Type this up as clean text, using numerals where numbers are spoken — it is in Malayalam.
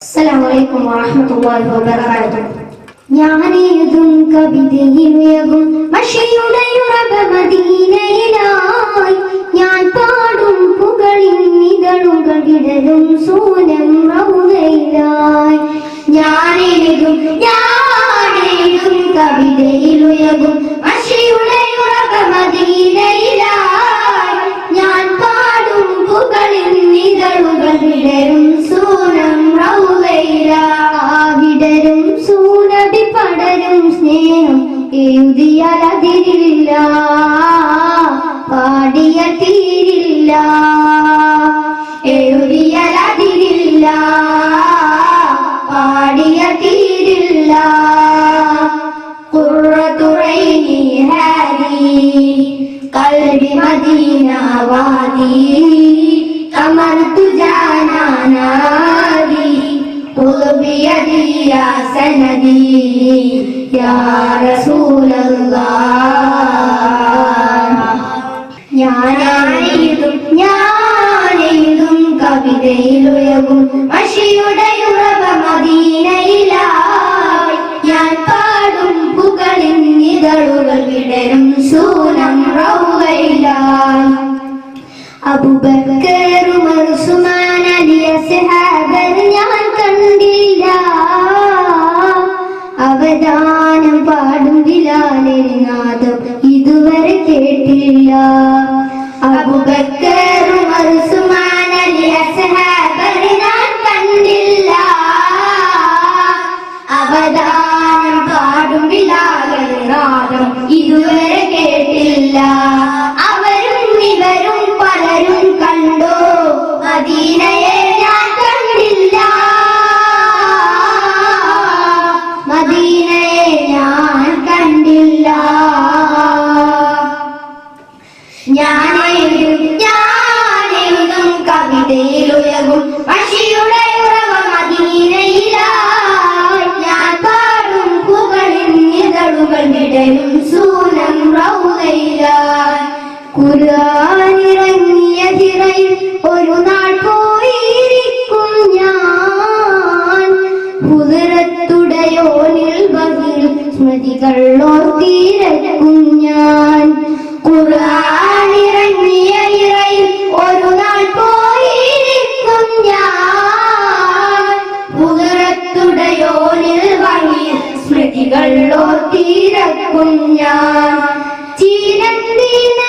അസ്സലാമു വറഹ്മത്തുള്ളാഹി വബറകാതുഹു. ഞാനെഴുതും കവിതയിലുയകും മഷിയുടെ ഉറവ മദീനയിലായി. ഞാൻ പാടും പുകളിൻ നിതളുകൾ വിടരും സൂനം റൗദയിലായി. ഞാനെഴുതും കവിതയിലുയകും മഷിയുടെ ഉറവ മദീനയിലായി. ഞാൻ പാടും പുകളിൻ നിതളുകൾ വിടരും സൂനം വിടരും സൂനബി പടരും സ്നേഹം എഴുതിയാൽ അതിരില്ല, പാടിയ തീരില്ല. എഴുതിയാൽ അതിരില്ല, പാടിയ തീരില്ല. ഖുർറത്തു ഐനി ഹാദി ഖൽബി മദീന വാദി കമർതു ജാനാനാദി بيدي يا سندي يا رسول الله. ഞാനെഴുതും കവിതയിലുയകും മഷിയുടെ ഉറവ മദീനയിലായി. ഞാൻ പാടും പുകളിൻ നിതളുകൾ വിടരും സൂനം റൗദയിലായി. അബൂബക്കർ ഉമർ ഉസ്മാൻ അലി അസ്ഹാബർ ഞാൻ കണ്ടില്ല. അവദാനം പാടും ബിലാലിന്റെ നാദം ഇതുവരെ കേട്ടില്ല. അബൂബക്കർ ഉമർ ഉസ്മാൻ അലി അസ്ഹാബർ ഞാൻ കണ്ടില്ല. അവദാനം പാടും ബിലാലിന്റെ നാദം ഇതുവരെ കേട്ടില്ല. അവരും ഇവരും പലരും കണ്ടോ, മദീനയെ ഞാൻ കണ്ടില്ല. മദീനയെ ഞാൻ കണ്ടില്ല. ഞാനെഴുതും കവിതയിലുയകും മഷിയുടെ ഉറവ മദീനയിലായി. ഞാൻ പാടും പുകളിൻ നിതളുകൾ വിടരും സൂനം റൗദയിലായി. ഖുർആനിറങ്ങിയ തിറയിൽ ഒരു നാൾ പോയിരിക്കും ഞാൻ. ഹുദറത്തുടയോനിൽ ബഹിൽ സ്മൃതികൾ ഓർത്തിരക്കും ഞാൻ. ഖുർആനിറങ്ങിയ തിറയിൽ ഒരു നാൾ പോയിരിക്കും ഞാൻ. ഹുദറത്തുടയോനിൽ ബഹിൽ സ്മൃതികൾ ഓർത്തിരക്കും ഞാൻ. ചിരന്തീന